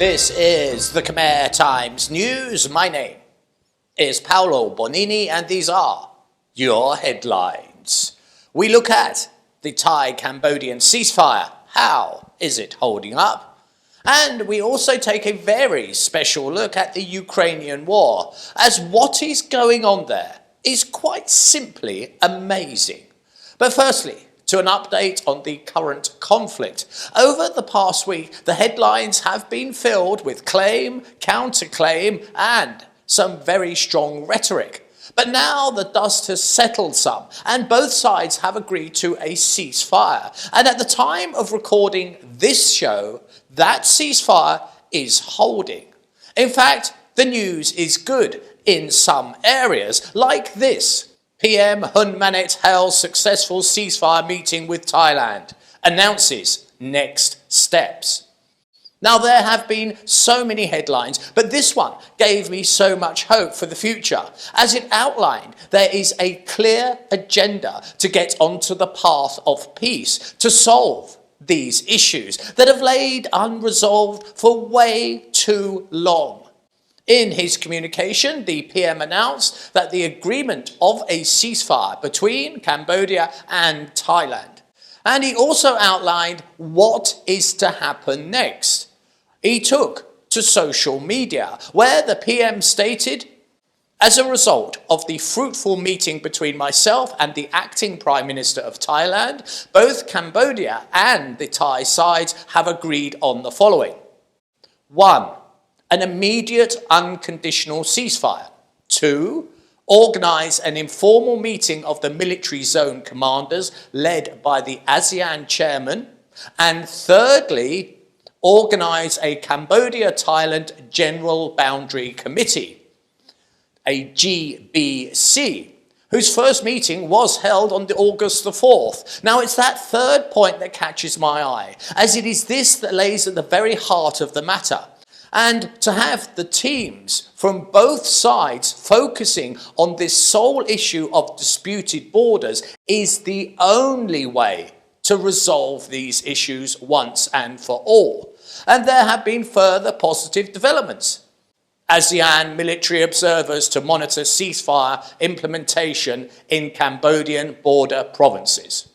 This is the Khmer Times News. My name is Paolo Bonini and these are your headlines. We look at the Thai-Cambodian ceasefire. How is it holding up? And we also take a very special look at the Ukrainian war, as what is going on there is quite simply amazing. But firstly, to an update on the current conflict. Over the past week, the headlines have been filled with claim, counterclaim, and some very strong rhetoric. But now the dust has settled some, and both sides have agreed to a ceasefire. And at the time of recording this show, that ceasefire is holding. In fact, the news is good in some areas, like this. PM Hun Manet hails successful ceasefire meeting with Thailand, announces next steps. Now, there have been so many headlines, but this one gave me so much hope for the future. As it outlined, there is a clear agenda to get onto the path of peace, to solve these issues that have laid unresolved for way too long. In his communication, the PM announced that the agreement of a ceasefire between Cambodia and Thailand. And he also outlined what is to happen next. He took to social media, where the PM stated, "As a result of the fruitful meeting between myself and the acting Prime Minister of Thailand, both Cambodia and the Thai sides have agreed on the following. 1. An immediate unconditional ceasefire. 2. Organise an informal meeting of the military zone commanders led by the ASEAN chairman. And thirdly, organise a Cambodia-Thailand General Boundary Committee, a GBC, whose first meeting was held on August the 4th. Now, it's that third point that catches my eye, as it is this that lays at the very heart of the matter. And to have the teams from both sides focusing on this sole issue of disputed borders is the only way to resolve these issues once and for all. And there have been further positive developments. ASEAN military observers to monitor ceasefire implementation in Cambodian border provinces.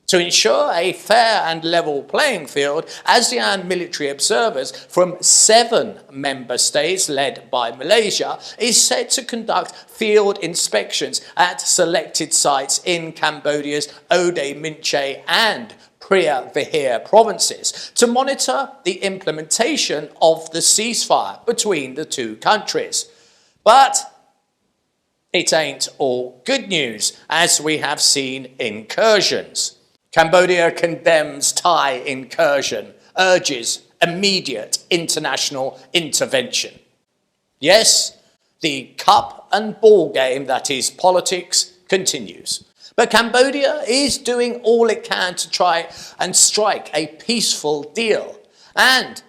To ensure a fair and level playing field, ASEAN military observers from 7 member states, led by Malaysia, is set to conduct field inspections at selected sites in Cambodia's Ode Minche and Pria Vihir provinces to monitor the implementation of the ceasefire between the two countries. But it ain't all good news, as we have seen incursions. Cambodia condemns Thai incursion, urges immediate international intervention. Yes, the cup and ball game that is politics continues. But Cambodia is doing all it can to try and strike a peaceful deal and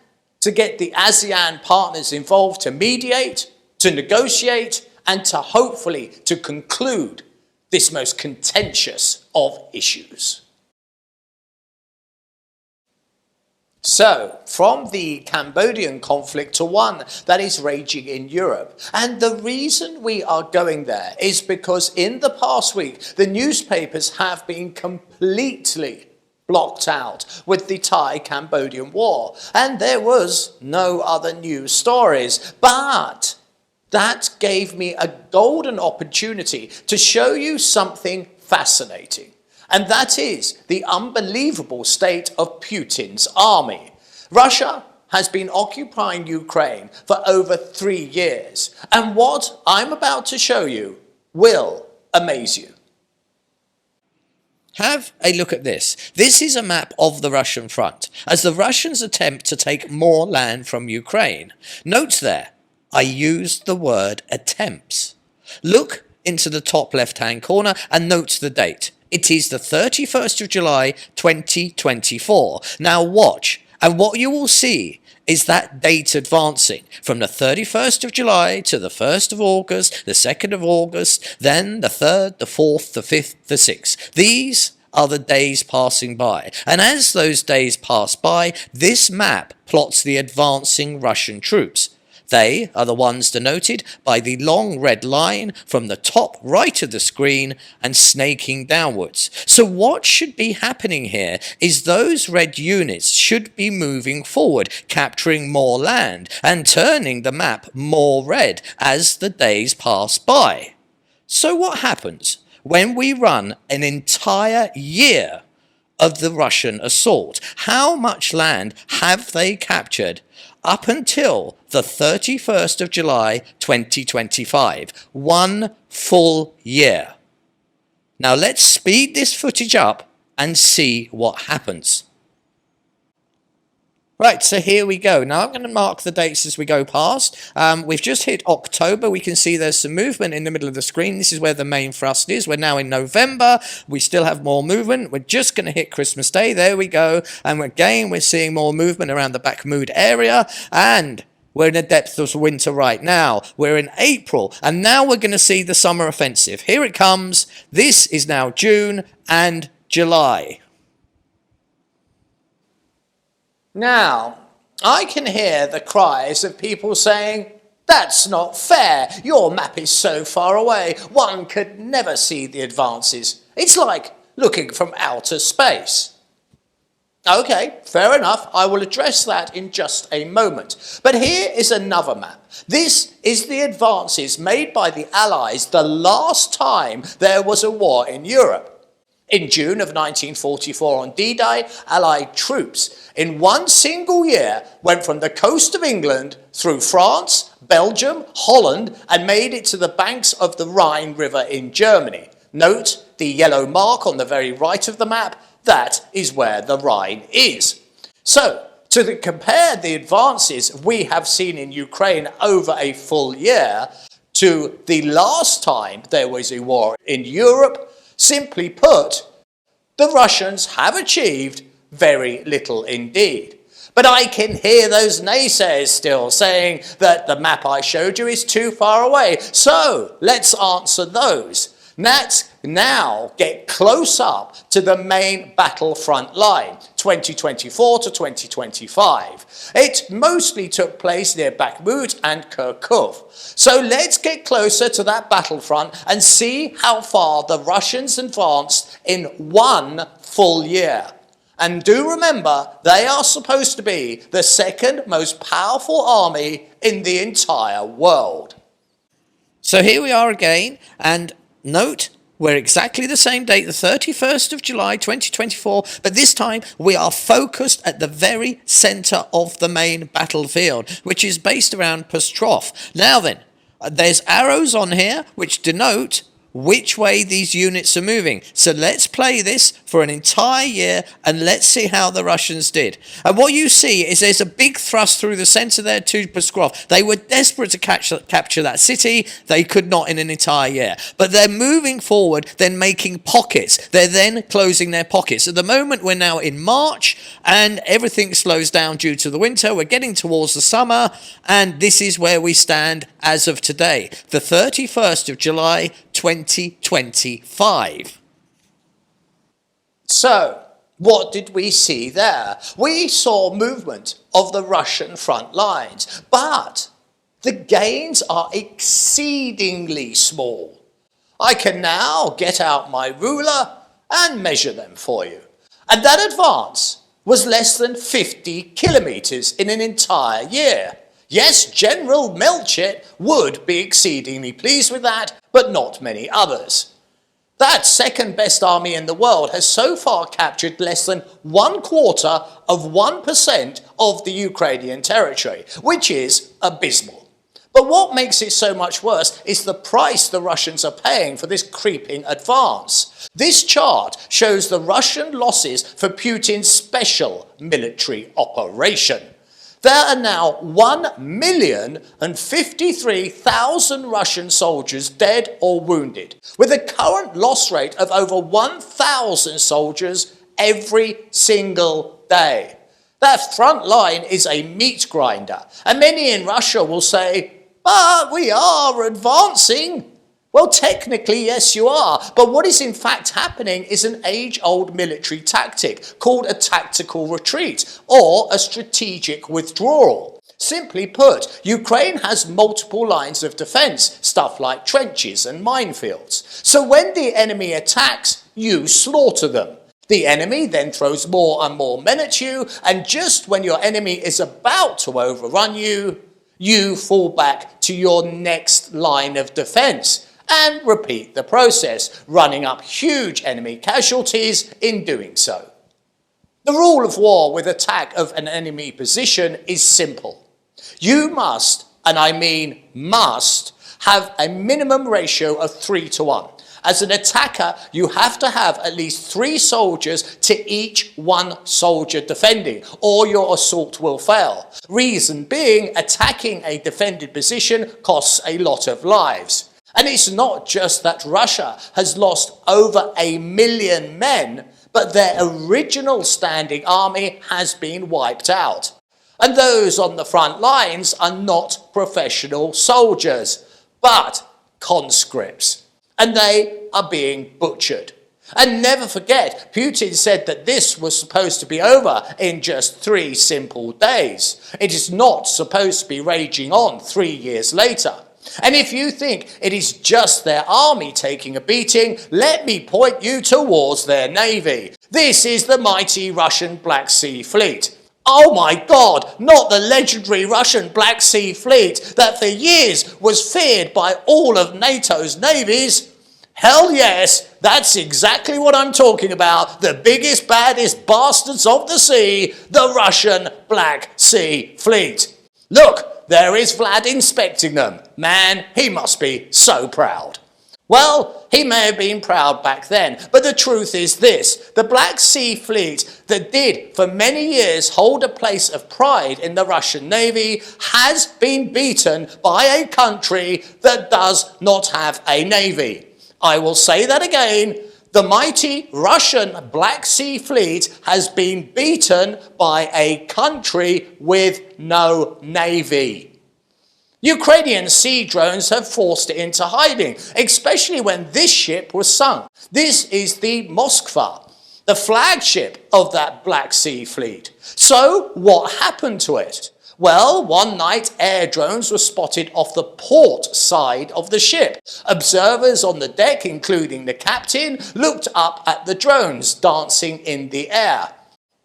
to get the ASEAN partners involved to mediate, to negotiate, and to hopefully to conclude this most contentious of issues. So, from the Cambodian conflict to one that is raging in Europe. And the reason we are going there is because in the past week, the newspapers have been completely blocked out with the Thai-Cambodian war. And there was no other news stories. But that gave me a golden opportunity to show you something fascinating. And that is the unbelievable state of Putin's army. Russia has been occupying Ukraine for over 3 years. And what I'm about to show you will amaze you. Have a look at this. This is a map of the Russian front, as the Russians attempt to take more land from Ukraine. Note there, I used the word attempts. Look into the top left-hand corner and note the date. It is the 31st of July, 2024. Now watch, and what you will see is that date advancing from the 31st of July to the 1st of August, the 2nd of August, then the 3rd, the 4th, the 5th, the 6th. These are the days passing by. And as those days pass by, this map plots the advancing Russian troops. They are the ones denoted by the long red line from the top right of the screen and snaking downwards. So what should be happening here is those red units should be moving forward, capturing more land and turning the map more red as the days pass by. So what happens when we run an entire year of the Russian assault? How much land have they captured up until the 31st of July 2025? 1 full year. Now let's speed this footage up and see what happens. Right, so here we go. Now I'm going to mark the dates as we go past. We've just hit October. We can see there's some movement in the middle of the screen. This is where the main thrust is. We're now in November. We still have more movement. We're just going to hit Christmas Day. There we go. And again, we're seeing more movement around the Bakhmut area. And we're in the depths of winter right now. We're in April. And now we're going to see the summer offensive. Here it comes. This is now June and July. Now, I can hear the cries of people saying, "That's not fair. Your map is so far away. One could never see the advances. It's like looking from outer space." Okay, fair enough. I will address that in just a moment. But here is another map. This is the advances made by the Allies the last time there was a war in Europe. In June of 1944 on D-Day, Allied troops in one single year went from the coast of England through France, Belgium, Holland, and made it to the banks of the Rhine River in Germany. Note the yellow mark on the very right of the map. That is where the Rhine is. So, to compare the advances we have seen in Ukraine over a full year to the last time there was a war in Europe, simply put, the Russians have achieved very little indeed. But I can hear those naysayers still saying that the map I showed you is too far away. So let's answer those. Let's now get close up to the main battlefront line, 2024 to 2025. It mostly took place near Bakhmut and Kharkov. So let's get closer to that battlefront and see how far the Russians advanced in 1 full year. And do remember, they are supposed to be the second most powerful army in the entire world. So here we are again, and note, we're exactly the same date, the 31st of July 2024, but this time we are focused at the very centre of the main battlefield, which is based around Pstrov. Now then, there's arrows on here which denote which way these units are moving. So let's play this for an entire year and let's see how the Russians did. And what you see is there's a big thrust through the centre there to Pskov. They were desperate to capture that city. They could not in an entire year. But they're moving forward, then making pockets. They're then closing their pockets. At the moment, we're now in March and everything slows down due to the winter. We're getting towards the summer and this is where we stand as of today, the 31st of July, 2025. So, what did we see there? We saw movement of the Russian front lines, but the gains are exceedingly small. I can now get out my ruler and measure them for you. And that advance was less than 50 kilometers in an entire year. Yes, General Melchett would be exceedingly pleased with that, but not many others. That second best army in the world has so far captured less than 1/4% of the Ukrainian territory, which is abysmal. But what makes it so much worse is the price the Russians are paying for this creeping advance. This chart shows the Russian losses for Putin's special military operation. There are now 1,053,000 Russian soldiers dead or wounded, with a current loss rate of over 1,000 soldiers every single day. That front line is a meat grinder, and many in Russia will say, "But we are advancing." Well, technically, yes, you are. But what is in fact happening is an age-old military tactic called a tactical retreat or a strategic withdrawal. Simply put, Ukraine has multiple lines of defense, stuff like trenches and minefields. So when the enemy attacks, you slaughter them. The enemy then throws more and more men at you, and just when your enemy is about to overrun you, you fall back to your next line of defense and repeat the process, running up huge enemy casualties in doing so. The rule of war with attack of an enemy position is simple. You must, and I mean must, have a minimum ratio of 3-1. As an attacker, you have to have at least 3 soldiers to each 1 soldier defending, or your assault will fail. Reason being, attacking a defended position costs a lot of lives. And it's not just that Russia has lost over 1 million men, but their original standing army has been wiped out. And those on the front lines are not professional soldiers, but conscripts. And they are being butchered. And never forget, Putin said that this was supposed to be over in just 3 simple days. It is not supposed to be raging on 3 years later. And if you think it is just their army taking a beating, let me point you towards their navy. This is the mighty Russian Black Sea Fleet. Oh my God, not the legendary Russian Black Sea Fleet that for years was feared by all of NATO's navies. Hell yes, that's exactly what I'm talking about. The biggest, baddest bastards of the sea, the Russian Black Sea Fleet. Look, there is Vlad inspecting them. Man, he must be so proud. Well, he may have been proud back then, but the truth is this. The Black Sea Fleet that did for many years hold a place of pride in the Russian Navy has been beaten by a country that does not have a navy. I will say that again. The mighty Russian Black Sea Fleet has been beaten by a country with no navy. Ukrainian sea drones have forced it into hiding, especially when this ship was sunk. This is the Moskva, the flagship of that Black Sea Fleet. So what happened to it? Well, one night air drones were spotted off the port side of the ship. Observers on the deck, including the captain, looked up at the drones dancing in the air.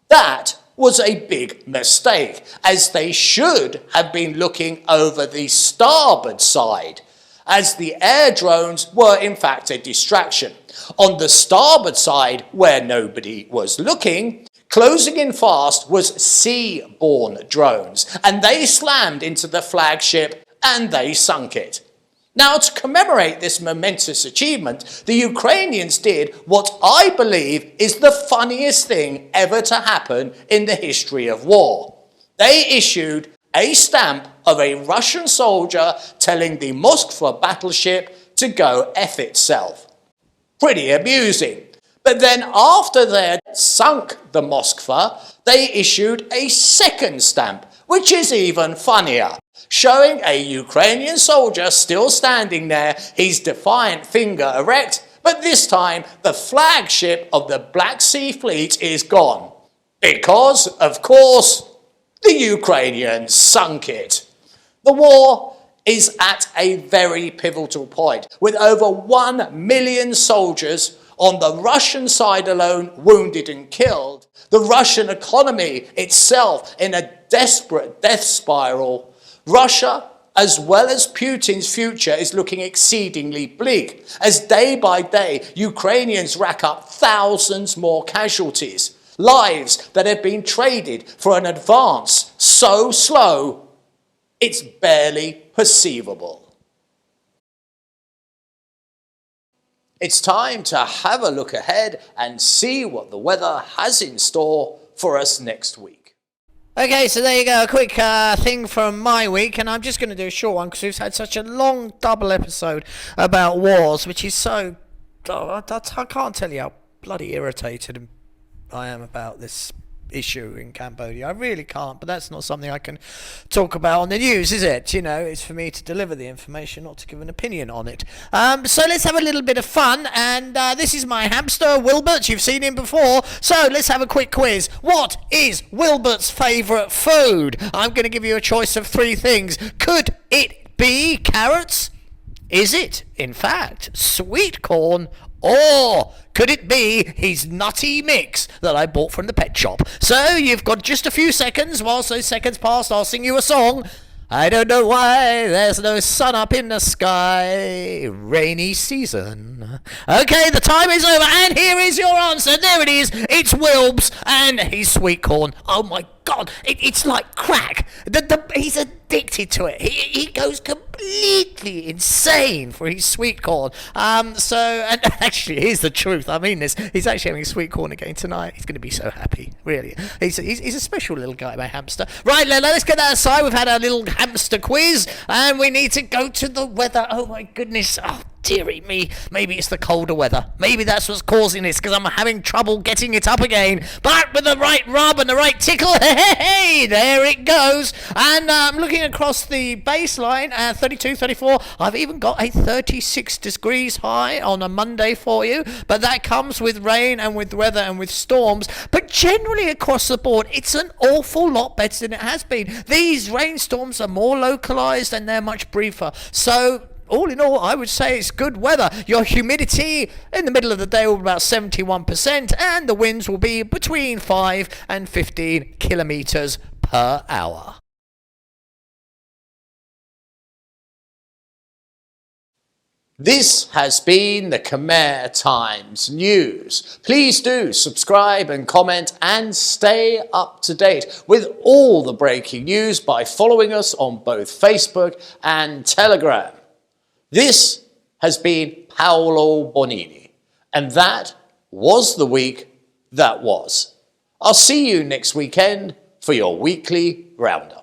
That was a big mistake, as they should have been looking over the starboard side, as the air drones were in fact a distraction. On the starboard side, where nobody was looking, closing in fast was seaborne drones, and they slammed into the flagship and they sunk it. Now, to commemorate this momentous achievement, the Ukrainians did what I believe is the funniest thing ever to happen in the history of war. They issued a stamp of a Russian soldier telling the Moskva battleship to go F itself. Pretty amusing. But then after they had sunk the Moskva, they issued a second stamp, which is even funnier, showing a Ukrainian soldier still standing there, his defiant finger erect, but this time the flagship of the Black Sea Fleet is gone. Because, of course, the Ukrainians sunk it. The war is at a very pivotal point, with over 1 million soldiers on the Russian side alone wounded and killed, the Russian economy itself in a desperate death spiral. Russia, as well as Putin's future, is looking exceedingly bleak, as day by day Ukrainians rack up thousands more casualties, lives that have been traded for an advance so slow it's barely perceivable. It's time to have a look ahead and see what the weather has in store for us next week. Okay, so there you go, a quick thing from my week, and I'm just going to do a short one because we've had such a long double episode about wars, which is so... I can't tell you how bloody irritated I am about this issue in Cambodia. I really can't, but that's not something I can talk about on the news, is it? You know, it's for me to deliver the information, not to give an opinion on it. So let's have a little bit of fun, and this is my hamster, Wilbert. You've seen him before, so let's have a quick quiz. What is Wilbert's favourite food? I'm going to give you a choice of 3 things. Could it be carrots? Is it, in fact, sweet corn? Or could it be his nutty mix that I bought from the pet shop? So you've got just a few seconds. Whilst those seconds pass, I'll sing you a song. I don't know why there's no sun up in the sky. Rainy season. Okay, the time is over, and here is your answer. There it is. It's Wilbs and his sweet corn. Oh my God, it's like crack. He's addicted to it. He goes completely insane for his sweet corn. And actually, here's the truth. I mean this. He's actually having sweet corn again tonight. He's going to be so happy. Really, he's a special little guy, my hamster. Right, let's get that aside. We've had our little hamster quiz, and we need to go to the weather. Oh my goodness. Oh, dearie me. Maybe it's the colder weather. Maybe that's what's causing this, because I'm having trouble getting it up again. But with the right rub and the right tickle, hey, there it goes. And I'm looking across the baseline at 32, 34. I've even got a 36 degrees high on a Monday for you. But that comes with rain and with weather and with storms. But generally across the board, it's an awful lot better than it has been. These rainstorms are more localized and they're much briefer. So all in all, I would say it's good weather. Your humidity in the middle of the day will be about 71%, and the winds will be between 5 and 15 kilometers per hour. This has been the Khmer Times News. Please do subscribe and comment and stay up to date with all the breaking news by following us on both Facebook and Telegram. This has been Paolo Bonini, and that was the week that was. I'll see you next weekend for your weekly Roundup.